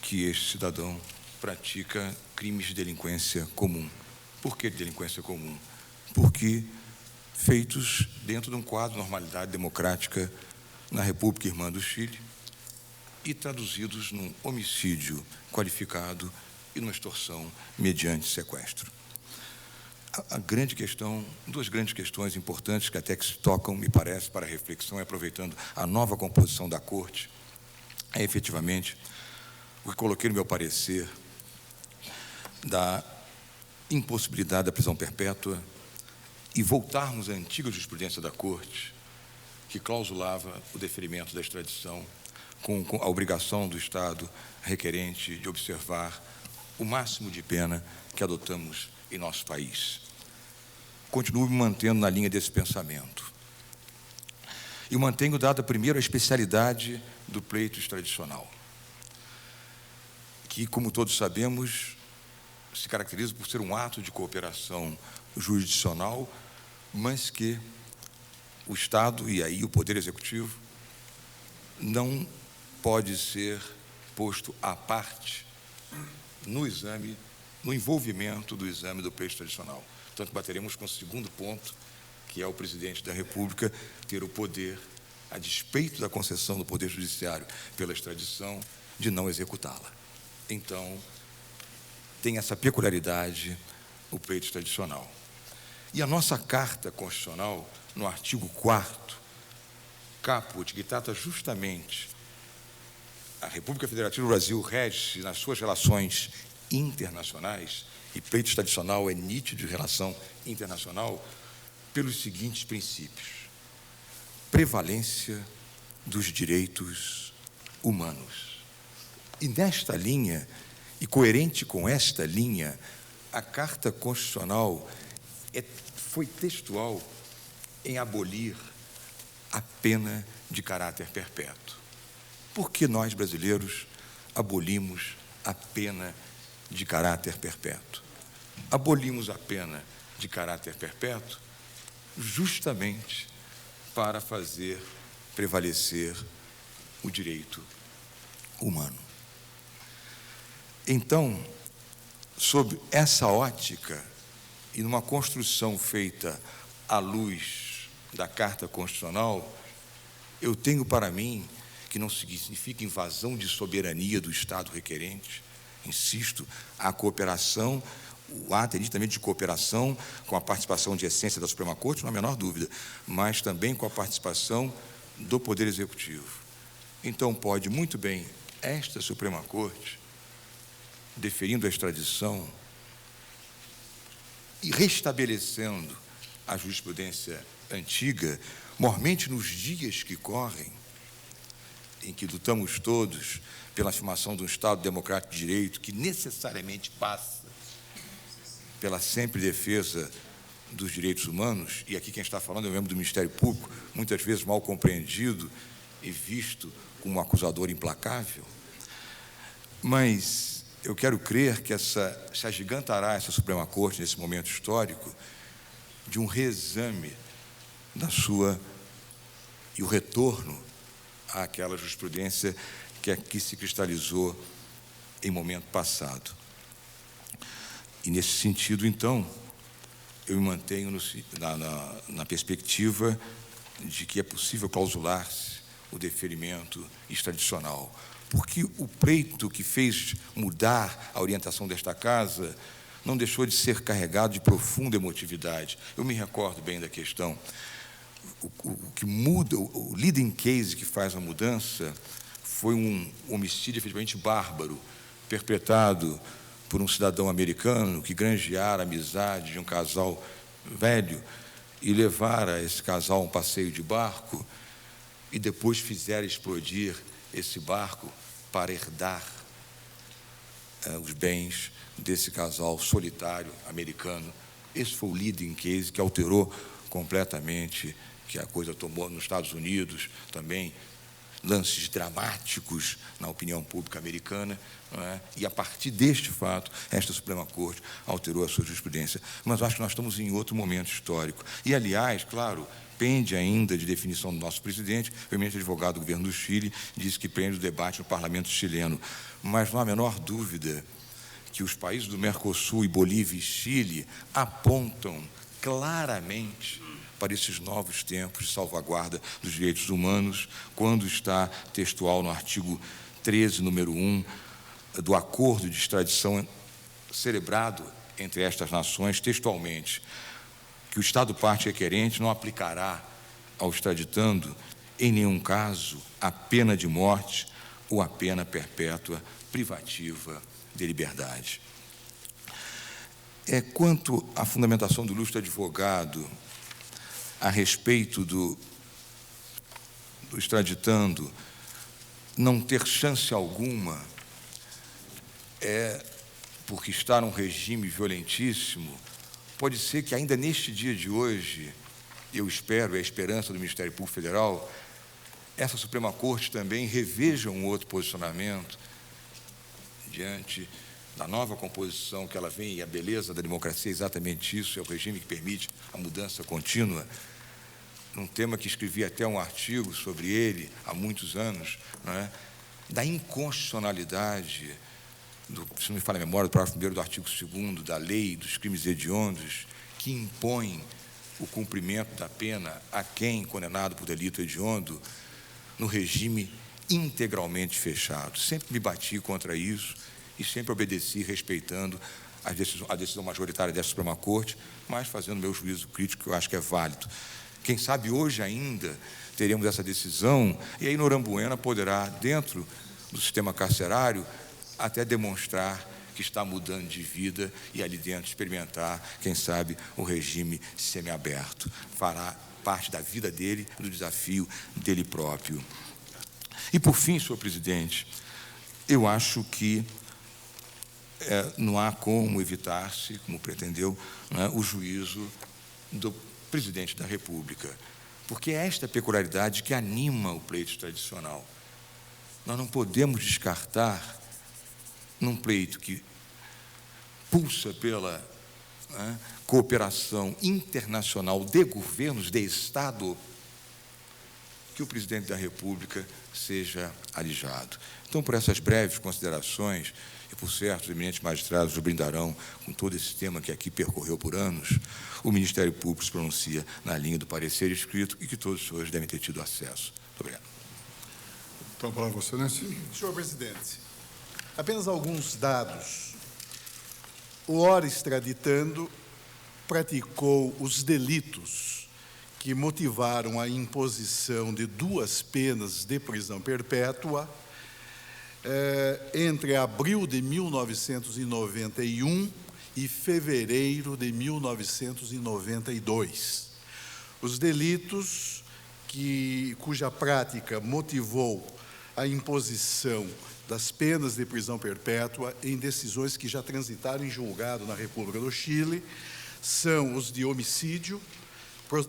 que este cidadão pratica crimes de delinquência comum. Por que de delinquência comum? Porque feitos dentro de um quadro de normalidade democrática na República Irmã do Chile e traduzidos num homicídio qualificado e numa extorsão mediante sequestro. A grande questão, duas grandes questões importantes que até que se tocam, me parece, para reflexão, e aproveitando a nova composição da Corte, é efetivamente o que coloquei no meu parecer da impossibilidade da prisão perpétua e voltarmos à antiga jurisprudência da Corte, que clausulava o deferimento da extradição com a obrigação do Estado requerente de observar o máximo de pena que adotamos em nosso país. Continuo me mantendo na linha desse pensamento. E mantenho, dada primeiro a especialidade do pleito extradicional, que, como todos sabemos, se caracteriza por ser um ato de cooperação jurisdicional, mas que o Estado, e aí o Poder Executivo, não pode ser posto à parte no exame, no envolvimento do exame do pleito extradicional. Portanto, bateremos com o segundo ponto, que é o presidente da República ter o poder, a despeito da concessão do Poder Judiciário pela extradição, de não executá-la. Então, tem essa peculiaridade o pleito extradicional. E a nossa Carta Constitucional, no artigo 4º, caput, que trata justamente a República Federativa do Brasil rege-se nas suas relações internacionais, e pleito extradicional é nítido de relação internacional, pelos seguintes princípios: prevalência dos direitos humanos. E nesta linha, e coerente com esta linha, a Carta Constitucional foi textual em abolir a pena de caráter perpétuo. Por que nós, brasileiros, abolimos a pena de caráter perpétuo? Abolimos a pena de caráter perpétuo justamente para fazer prevalecer o direito humano. Então, sob essa ótica e numa construção feita à luz da Carta Constitucional, eu tenho para mim que não significa invasão de soberania do Estado requerente, insisto, a cooperação, o ato evidentemente de cooperação com a participação de essência da Suprema Corte, não há a menor dúvida, mas também com a participação do Poder Executivo. Então, pode muito bem esta Suprema Corte, deferindo a extradição e restabelecendo a jurisprudência antiga, mormente nos dias que correm, em que lutamos todos pela afirmação de um Estado democrático de direito que necessariamente passa pela sempre defesa dos direitos humanos, e aqui quem está falando é um membro do Ministério Público, muitas vezes mal compreendido e visto como um acusador implacável, mas eu quero crer que se agigantará essa Suprema Corte, nesse momento histórico, de um reexame da sua e o retorno àquela jurisprudência que aqui se cristalizou em momento passado. E, nesse sentido, então, eu me mantenho na perspectiva de que é possível clausular-se o deferimento extradicional, porque o pleito que fez mudar a orientação desta Casa não deixou de ser carregado de profunda emotividade. Eu me recordo bem da questão. O que muda, o leading case que faz a mudança foi um homicídio efetivamente bárbaro, perpetrado por um cidadão americano que granjeara a amizade de um casal velho e levara esse casal a um passeio de barco e depois fizera explodir esse barco para herdar os bens desse casal solitário americano. Esse foi o leading case que alterou completamente, que a coisa tomou nos Estados Unidos também, lances dramáticos na opinião pública americana, não é? E, a partir deste fato, esta Suprema Corte alterou a sua jurisprudência. Mas acho que nós estamos em outro momento histórico. E, aliás, claro, pende ainda de definição do nosso presidente. O eminente advogado do governo do Chile disse que pende o debate no parlamento chileno. Mas não há a menor dúvida que os países do Mercosul, e Bolívia e Chile, apontam claramente para esses novos tempos de salvaguarda dos direitos humanos, quando está textual no artigo 13, número 1, do acordo de extradição celebrado entre estas nações, textualmente, que o Estado parte requerente não aplicará ao extraditando, em nenhum caso, a pena de morte ou a pena perpétua privativa de liberdade. Quanto à fundamentação do ilustre advogado a respeito do extraditando não ter chance alguma, porque está num regime violentíssimo, pode ser que ainda neste dia de hoje, eu espero, é a esperança do Ministério Público Federal, essa Suprema Corte também reveja um outro posicionamento diante da nova composição que ela vem, e a beleza da democracia é exatamente isso, é o regime que permite a mudança contínua. Um tema que escrevi até um artigo sobre ele há muitos anos, não é? Da inconstitucionalidade, se não me falha a memória, do parágrafo 1º do artigo 2º da lei dos crimes hediondos, que impõe o cumprimento da pena a quem condenado por delito hediondo no regime integralmente fechado. Sempre me bati contra isso e sempre obedeci respeitando a decisão majoritária dessa Suprema Corte, mas fazendo meu juízo crítico, que eu acho que é válido. Quem sabe hoje ainda teremos essa decisão, e aí Norambuena poderá, dentro do sistema carcerário, até demonstrar que está mudando de vida e ali dentro experimentar, quem sabe, o regime semiaberto. Fará parte da vida dele, do desafio dele próprio. E, por fim, senhor presidente, eu acho que não há como evitar-se, como pretendeu, não é, o juízo do presidente da República, porque é esta peculiaridade que anima o pleito tradicional. Nós não podemos descartar, num pleito que pulsa pela cooperação internacional de governos de Estado, que o presidente da República seja alijado. Então, por essas breves considerações, e por certo, os eminentes magistrados o brindarão com todo esse tema que aqui percorreu por anos, o Ministério Público se pronuncia na linha do parecer escrito e que todos os senhores devem ter tido acesso. Muito obrigado. Então, a palavra, Vossa Excelência. Senhor presidente, apenas alguns dados. O ora extraditando praticou os delitos que motivaram a imposição de 2 penas de prisão perpétua entre abril de 1991 e fevereiro de 1992. Os delitos cuja prática motivou a imposição das penas de prisão perpétua em decisões que já transitaram em julgado na República do Chile são os de homicídio,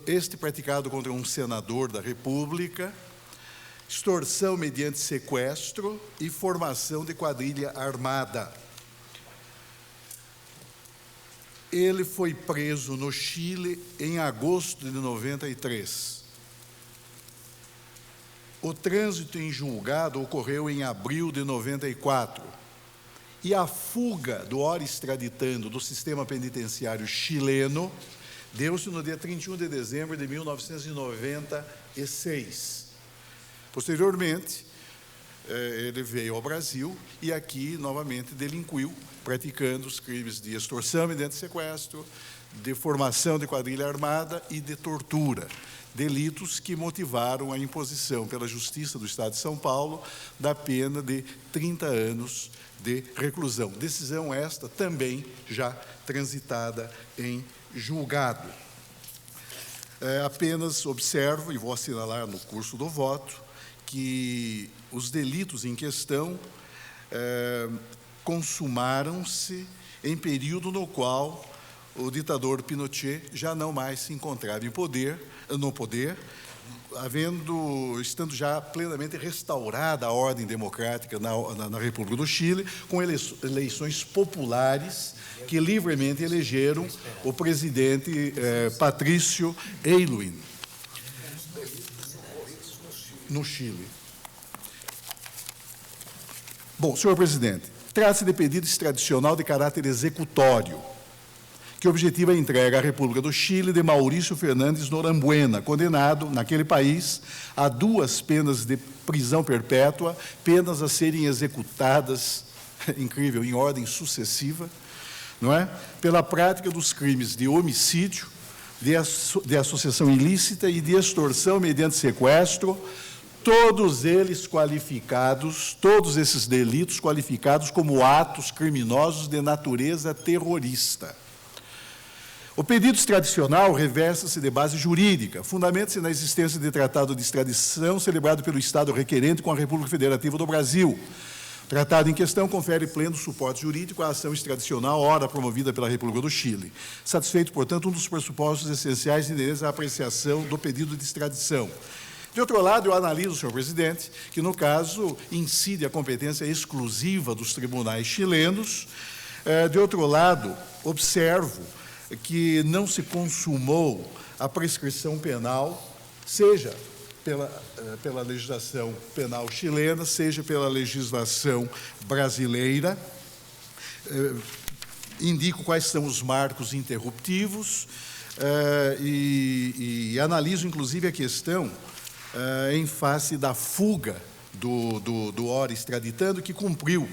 este praticado contra um senador da República, extorsão mediante sequestro e formação de quadrilha armada. Ele foi preso no Chile em agosto de 93. O trânsito em julgado ocorreu em abril de 94. E a fuga do ora extraditando do sistema penitenciário chileno deu-se no dia 31 de dezembro de 1996. Posteriormente, ele veio ao Brasil e aqui, novamente, delinquiu, praticando os crimes de extorsão mediante sequestro, de formação de quadrilha armada e de tortura, delitos que motivaram a imposição pela Justiça do Estado de São Paulo da pena de 30 anos de reclusão. Decisão esta também já transitada em julgado. Apenas observo, e vou assinalar no curso do voto, que os delitos em questão consumaram-se em período no qual o ditador Pinochet já não mais se encontrava no poder, estando já plenamente restaurada a ordem democrática na República do Chile, com eleições populares que livremente elegeram o presidente Patrício Aylwin, no Chile. Bom, senhor presidente, trata-se de pedido extradicional de caráter executório, que objetiva a entrega à República do Chile de Maurício Fernandes Norambuena, condenado, naquele país, a 2 penas de prisão perpétua, penas a serem executadas, incrível, em ordem sucessiva, não é? Pela prática dos crimes de homicídio, de associação ilícita e de extorsão mediante sequestro, todos eles qualificados, todos esses delitos qualificados como atos criminosos de natureza terrorista. O pedido extradicional reveste-se de base jurídica, fundamenta-se na existência de tratado de extradição celebrado pelo Estado requerente com a República Federativa do Brasil. O tratado em questão confere pleno suporte jurídico à ação extradicional, ora promovida pela República do Chile. Satisfeito, portanto, um dos pressupostos essenciais inerentes à apreciação do pedido de extradição. De outro lado, eu analiso, senhor presidente, que, no caso, incide a competência exclusiva dos tribunais chilenos. De outro lado, observo que não se consumou a prescrição penal, seja pela legislação penal chilena, seja pela legislação brasileira. Indico quais são os marcos interruptivos e analiso, inclusive, a questão em face da fuga do ora extraditando, que cumpriu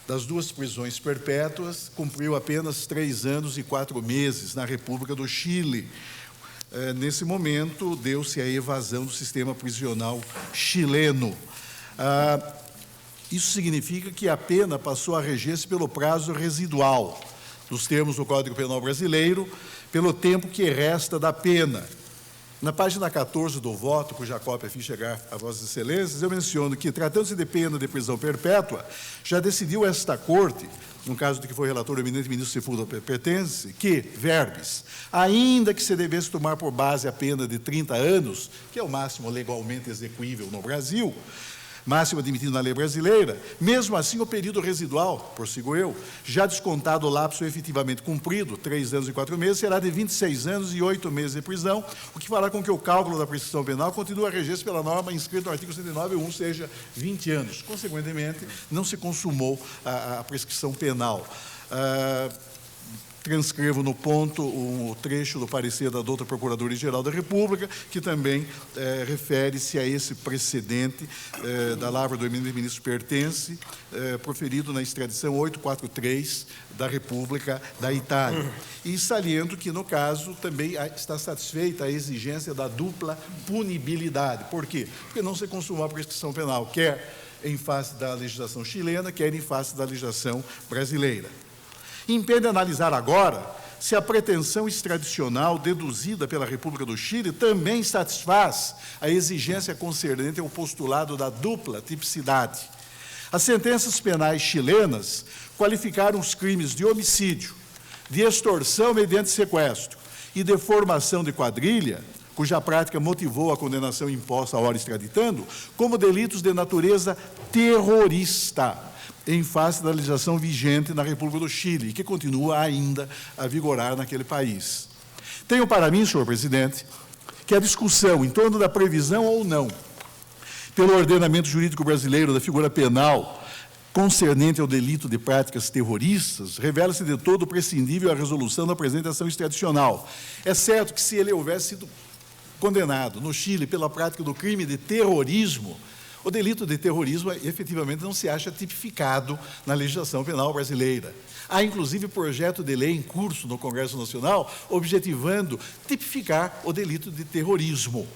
das 2 prisões perpétuas, cumpriu apenas 3 anos e 4 meses na República do Chile. Nesse momento, deu-se a evasão do sistema prisional chileno. Isso significa que a pena passou a reger-se pelo prazo residual, nos termos do Código Penal brasileiro, pelo tempo que resta da pena. Na página 14 do voto, cuja cópia fiz chegar a Vossas Excelências, eu menciono que, tratando-se de pena de prisão perpétua, já decidiu esta Corte, no caso de que foi relator o eminente ministro Sepúlveda Pertence, que, verbis, ainda que se devesse tomar por base a pena de 30 anos, que é o máximo legalmente execuível no Brasil, máximo admitido na lei brasileira, mesmo assim o período residual, prossigo eu, já descontado o lapso efetivamente cumprido, 3 anos e 4 meses, será de 26 anos e 8 meses de prisão, o que fará com que o cálculo da prescrição penal continue a reger-se pela norma inscrita no artigo 109.1, seja 20 anos. Consequentemente, não se consumou a prescrição penal. Transcrevo no ponto o trecho do parecer da doutora Procuradora-Geral da República, que também refere-se a esse precedente da lavra do eminente ministro Pertence, proferido na extradição 843 da República da Itália. E saliento que, no caso, também está satisfeita a exigência da dupla punibilidade. Por quê? Porque não se consumou a prescrição penal, quer em face da legislação chilena, quer em face da legislação brasileira. Impede analisar agora se a pretensão extradicional deduzida pela República do Chile também satisfaz a exigência concernente ao postulado da dupla tipicidade. As sentenças penais chilenas qualificaram os crimes de homicídio, de extorsão mediante sequestro e de formação de quadrilha, cuja prática motivou a condenação imposta à hora extraditando, como delitos de natureza terrorista, em face da legislação vigente na República do Chile, que continua ainda a vigorar naquele país. Tenho para mim, senhor presidente, que a discussão em torno da previsão ou não, pelo ordenamento jurídico brasileiro da figura penal concernente ao delito de práticas terroristas, revela-se de todo prescindível à resolução da presente ação extradicional. É certo que, se ele houvesse sido condenado no Chile pela prática do crime de terrorismo, o delito de terrorismo, efetivamente, não se acha tipificado na legislação penal brasileira. Há, inclusive, projeto de lei em curso no Congresso Nacional objetivando tipificar o delito de terrorismo.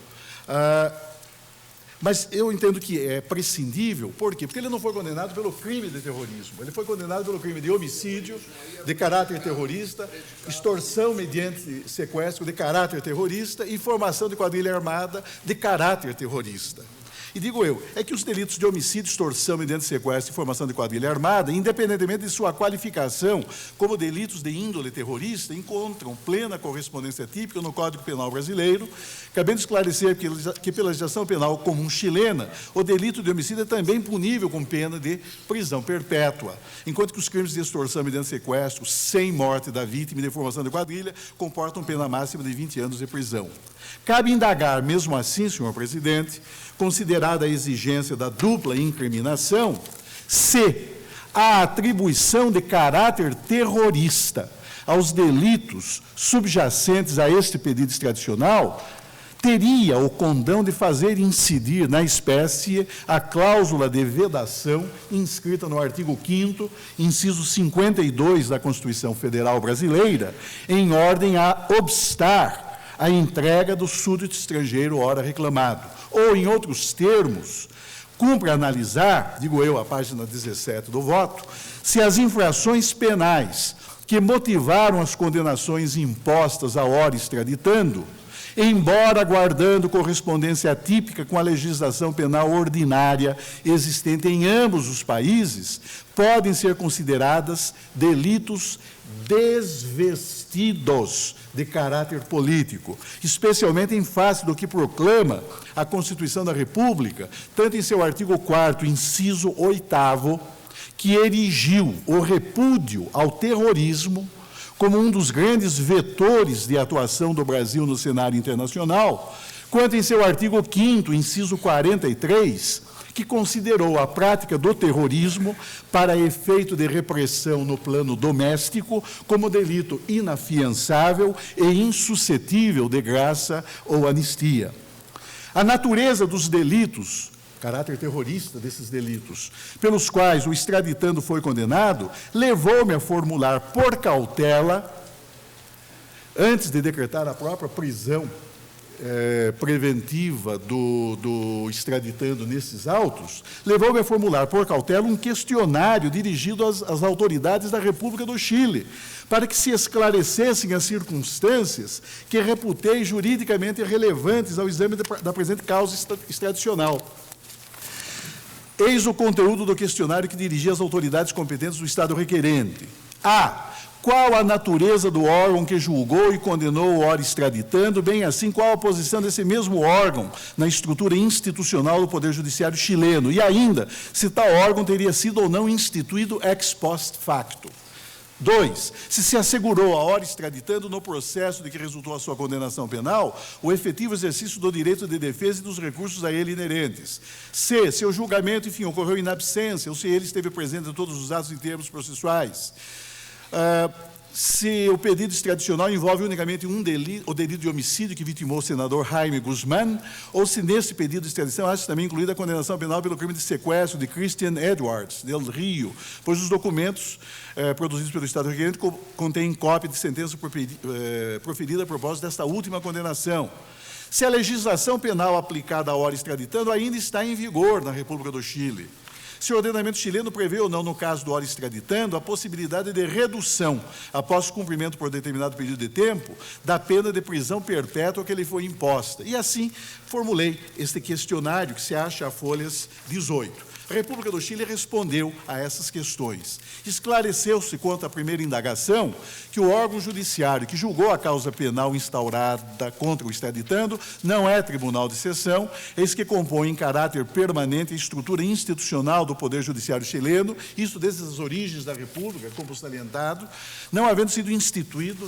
Mas eu entendo que é prescindível. Por quê? Porque ele não foi condenado pelo crime de terrorismo. Ele foi condenado pelo crime de homicídio de caráter terrorista, extorsão mediante sequestro de caráter terrorista e formação de quadrilha armada de caráter terrorista. E digo eu, é que os delitos de homicídio, extorsão, mediante sequestro e formação de quadrilha armada, independentemente de sua qualificação como delitos de índole terrorista, encontram plena correspondência típica no Código Penal brasileiro, cabendo esclarecer que pela legislação penal comum chilena, o delito de homicídio é também punível com pena de prisão perpétua, enquanto que os crimes de extorsão mediante sequestro, sem morte da vítima e de formação de quadrilha, comportam pena máxima de 20 anos de prisão. Cabe indagar, mesmo assim, senhor presidente, considerada a exigência da dupla incriminação, se a atribuição de caráter terrorista aos delitos subjacentes a este pedido extradicional teria o condão de fazer incidir na espécie a cláusula de vedação inscrita no artigo 5º, inciso 52 da Constituição Federal Brasileira, em ordem a obstar a entrega do súdito estrangeiro ora reclamado. Ou, em outros termos, cumpre analisar, digo eu, a página 17 do voto, se as infrações penais que motivaram as condenações impostas a ora extraditando, embora guardando correspondência típica com a legislação penal ordinária existente em ambos os países, podem ser consideradas delitos desvestidos de caráter político, especialmente em face do que proclama a Constituição da República, tanto em seu artigo 4º, inciso 8º, que erigiu o repúdio ao terrorismo como um dos grandes vetores de atuação do Brasil no cenário internacional, quanto em seu artigo 5º, inciso 43, que considerou a prática do terrorismo para efeito de repressão no plano doméstico como delito inafiançável e insuscetível de graça ou anistia. A natureza dos delitos, caráter terrorista desses delitos, pelos quais o extraditando foi condenado, levou-me a formular por cautela, antes de decretar a própria prisão preventiva do extraditando nesses autos, levou-me a formular por cautela um questionário dirigido às autoridades da República do Chile, para que se esclarecessem as circunstâncias que reputei juridicamente relevantes ao exame da presente causa extradicional. Eis o conteúdo do questionário que dirigia às autoridades competentes do Estado requerente. A. Qual a natureza do órgão que julgou e condenou o ora extraditando, bem assim, qual a posição desse mesmo órgão na estrutura institucional do Poder Judiciário chileno, e ainda, se tal órgão teria sido ou não instituído ex post facto. 2. Se assegurou a ora extraditando no processo de que resultou a sua condenação penal o efetivo exercício do direito de defesa e dos recursos a ele inerentes. C. Se o julgamento, enfim, ocorreu in absência, ou se ele esteve presente em todos os atos e termos processuais. Se o pedido extradicional envolve unicamente o delito de homicídio que vitimou o senador Jaime Guzmán, ou se nesse pedido de extradição acha também incluída a condenação penal pelo crime de sequestro de Christian Edwards, del Rio, pois os documentos produzidos pelo Estado requerente contêm cópia de sentença proferida a propósito desta última condenação. Se a legislação penal aplicada à ora extraditando ainda está em vigor na República do Chile. Se o ordenamento chileno prevê ou não, no caso do ora extraditando, a possibilidade de redução, após o cumprimento por determinado período de tempo, da pena de prisão perpétua que lhe foi imposta. E assim, formulei este questionário que se acha a folhas 18. A República do Chile respondeu a essas questões. Esclareceu-se quanto à primeira indagação que o órgão judiciário que julgou a causa penal instaurada contra o extraditando não é tribunal de seção, eis que compõe em caráter permanente a estrutura institucional do Poder Judiciário chileno, isso desde as origens da República, como salientado, não havendo sido instituído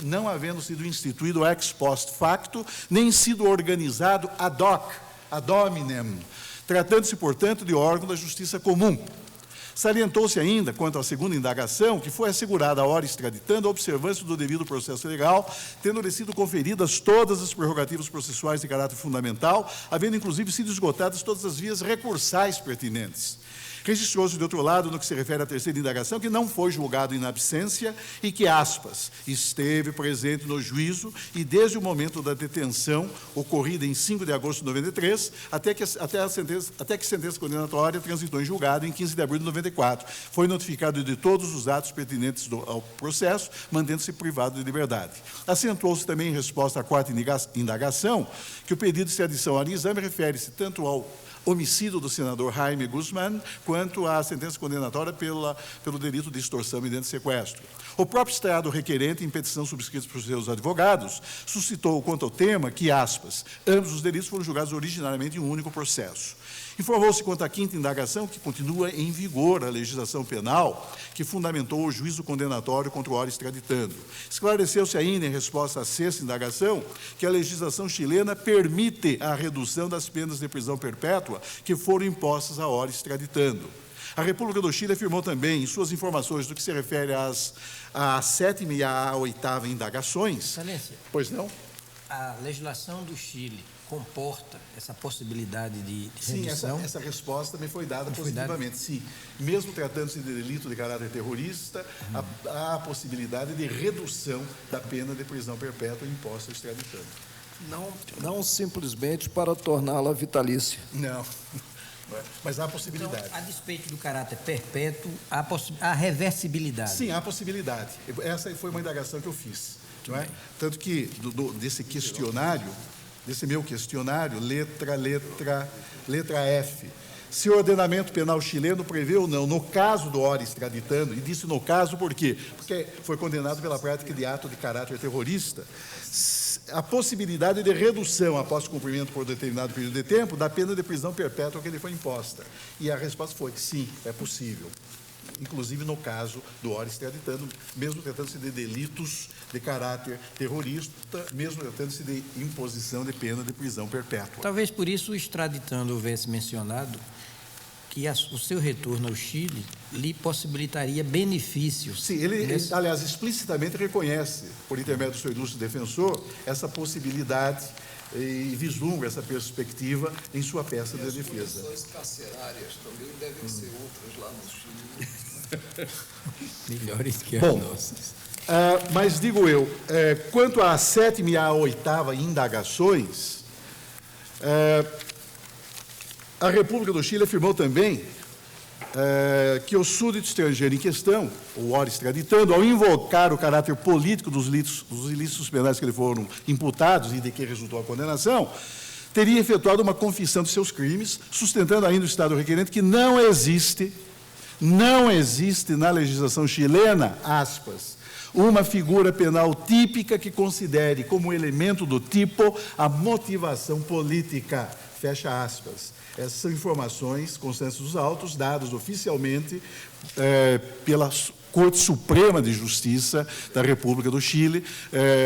ex post facto, nem sido organizado ad hoc, ad hominem, tratando-se, portanto, de órgão da justiça comum. Salientou-se ainda, quanto à segunda indagação, que foi assegurada a ora extraditando a observância do devido processo legal, tendo-lhe sido conferidas todas as prerrogativas processuais de caráter fundamental, havendo inclusive sido esgotadas todas as vias recursais pertinentes. Registrou-se, de outro lado, no que se refere à terceira indagação, que não foi julgado in absência e que, aspas, esteve presente no juízo e desde o momento da detenção, ocorrida em 5 de agosto de 93, até que sentença condenatória transitou em julgado em 15 de abril de 94. Foi notificado de todos os atos pertinentes ao processo, mantendo-se privado de liberdade. Acentuou-se também, em resposta à quarta indagação, que o pedido de extradição ao exame refere-se tanto homicídio do senador Jaime Guzmán, quanto à sentença condenatória pelo delito de extorsão mediante sequestro. O próprio Estado requerente, em petição subscrita por seus advogados, suscitou quanto ao tema que, aspas, ambos os delitos foram julgados originariamente em um único processo. Informou-se quanto à quinta indagação que continua em vigor a legislação penal que fundamentou o juízo condenatório contra o ora extraditando. Esclareceu-se ainda, em resposta à sexta indagação, que a legislação chilena permite a redução das penas de prisão perpétua que foram impostas a ora extraditando. A República do Chile afirmou também, em suas informações do que se refere à sétima e à oitava indagações... Excelência. Pois não? A legislação do Chile comporta essa possibilidade de Sim, redução? essa resposta me foi dada Foi dada? positivamente. Sim, mesmo tratando-se de delito de caráter terrorista, há a possibilidade de redução da pena de prisão perpétua imposta ao extraditando. Não simplesmente para torná-la vitalícia. Não, mas há a possibilidade. Então, a despeito do caráter perpétuo, há reversibilidade. Sim, há possibilidade. Essa foi uma indagação que eu fiz. Não é? Tanto que, desse questionário, desse meu questionário, letra F, se o ordenamento penal chileno prevê ou não, no caso do ora extraditando, e disse no caso por quê? Porque foi condenado pela prática de ato de caráter terrorista, a possibilidade de redução após cumprimento por determinado período de tempo da pena de prisão perpétua que lhe foi imposta. E a resposta foi que sim, é possível. Inclusive no caso do ora extraditando, mesmo tratando-se de delitos de caráter terrorista, mesmo tratando-se de imposição de pena de prisão perpétua. Talvez por isso o extraditando houvesse mencionado que o seu retorno ao Chile lhe possibilitaria benefícios. Sim, ele, aliás, explicitamente reconhece, por intermédio do seu ilustre defensor, essa possibilidade e vislumbra essa perspectiva em sua peça de defesa. As condições carcerárias também devem ser outras lá no Chile. Melhores que as Bom, nossas. mas digo eu, quanto à sétima e à oitava indagações, a República do Chile afirmou também que o súdito estrangeiro em questão, o ora extraditando, ao invocar o caráter político dos ilícitos penais que lhe foram imputados e de que resultou a condenação, teria efetuado uma confissão de seus crimes, sustentando ainda o Estado requerente que não existe na legislação chilena, aspas, uma figura penal típica que considere como elemento do tipo a motivação política, fecha aspas. Essas são informações, constantes dos autos, dadas oficialmente pela Corte Suprema de Justiça da República do Chile,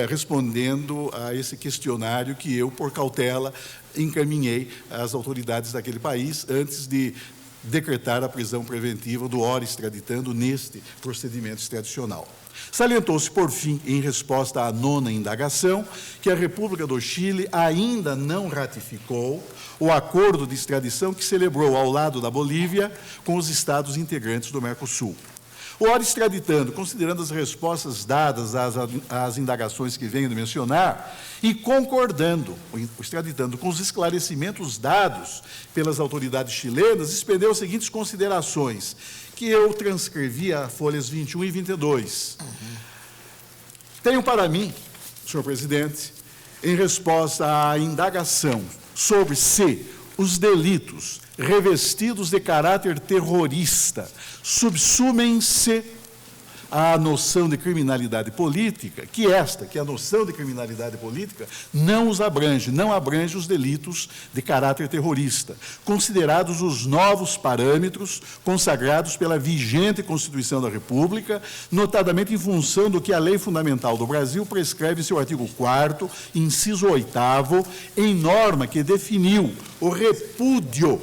respondendo a esse questionário que eu, por cautela, encaminhei às autoridades daquele país antes de decretar a prisão preventiva do ora extraditando neste procedimento extradicional. Salientou-se, por fim, em resposta à nona indagação, que a República do Chile ainda não ratificou o acordo de extradição que celebrou ao lado da Bolívia com os estados integrantes do Mercosul. O ora extraditando, considerando as respostas dadas às indagações que venho de mencionar e concordando, o extraditando com os esclarecimentos dados pelas autoridades chilenas, expendeu as seguintes considerações, que eu transcrevi a folhas 21 e 22. Tenho para mim, senhor presidente, em resposta à indagação sobre se os delitos revestidos de caráter terrorista subsumem-se à noção de criminalidade política, que a noção de criminalidade política não abrange os delitos de caráter terrorista, considerados os novos parâmetros consagrados pela vigente Constituição da República, notadamente em função do que a Lei Fundamental do Brasil prescreve em seu artigo 4º, inciso 8º, em norma que definiu o repúdio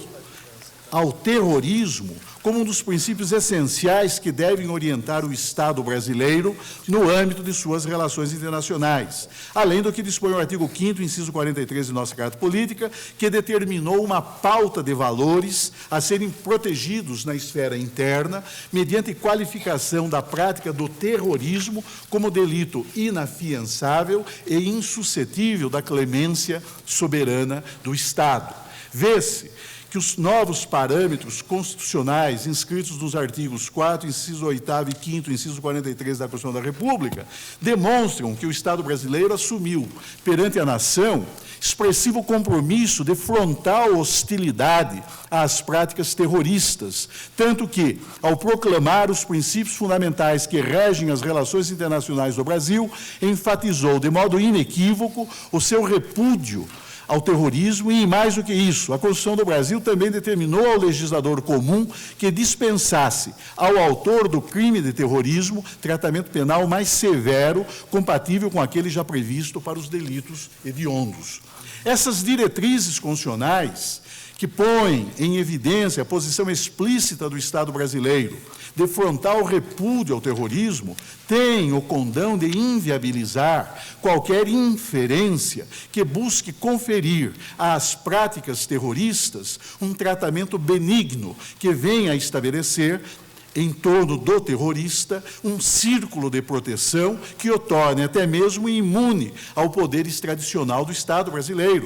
ao terrorismo como um dos princípios essenciais que devem orientar o Estado brasileiro no âmbito de suas relações internacionais, além do que dispõe o artigo 5º, inciso 43 de nossa Carta Política, que determinou uma pauta de valores a serem protegidos na esfera interna, mediante qualificação da prática do terrorismo como delito inafiançável e insuscetível da clemência soberana do Estado. Vê-se que os novos parâmetros constitucionais inscritos nos artigos 4º, inciso 8º e 5º, inciso 43 da Constituição da República, demonstram que o Estado brasileiro assumiu perante a nação expressivo compromisso de frontal hostilidade às práticas terroristas, tanto que, ao proclamar os princípios fundamentais que regem as relações internacionais do Brasil, enfatizou de modo inequívoco o seu repúdio ao terrorismo e, mais do que isso, a Constituição do Brasil também determinou ao legislador comum que dispensasse ao autor do crime de terrorismo tratamento penal mais severo, compatível com aquele já previsto para os delitos hediondos. Essas diretrizes constitucionais, que põem em evidência a posição explícita do Estado brasileiro de frontal repúdio ao terrorismo, têm o condão de inviabilizar qualquer inferência que busque conferir às práticas terroristas um tratamento benigno que venha a estabelecer em torno do terrorista um círculo de proteção que o torne até mesmo imune ao poder extradicional do Estado brasileiro.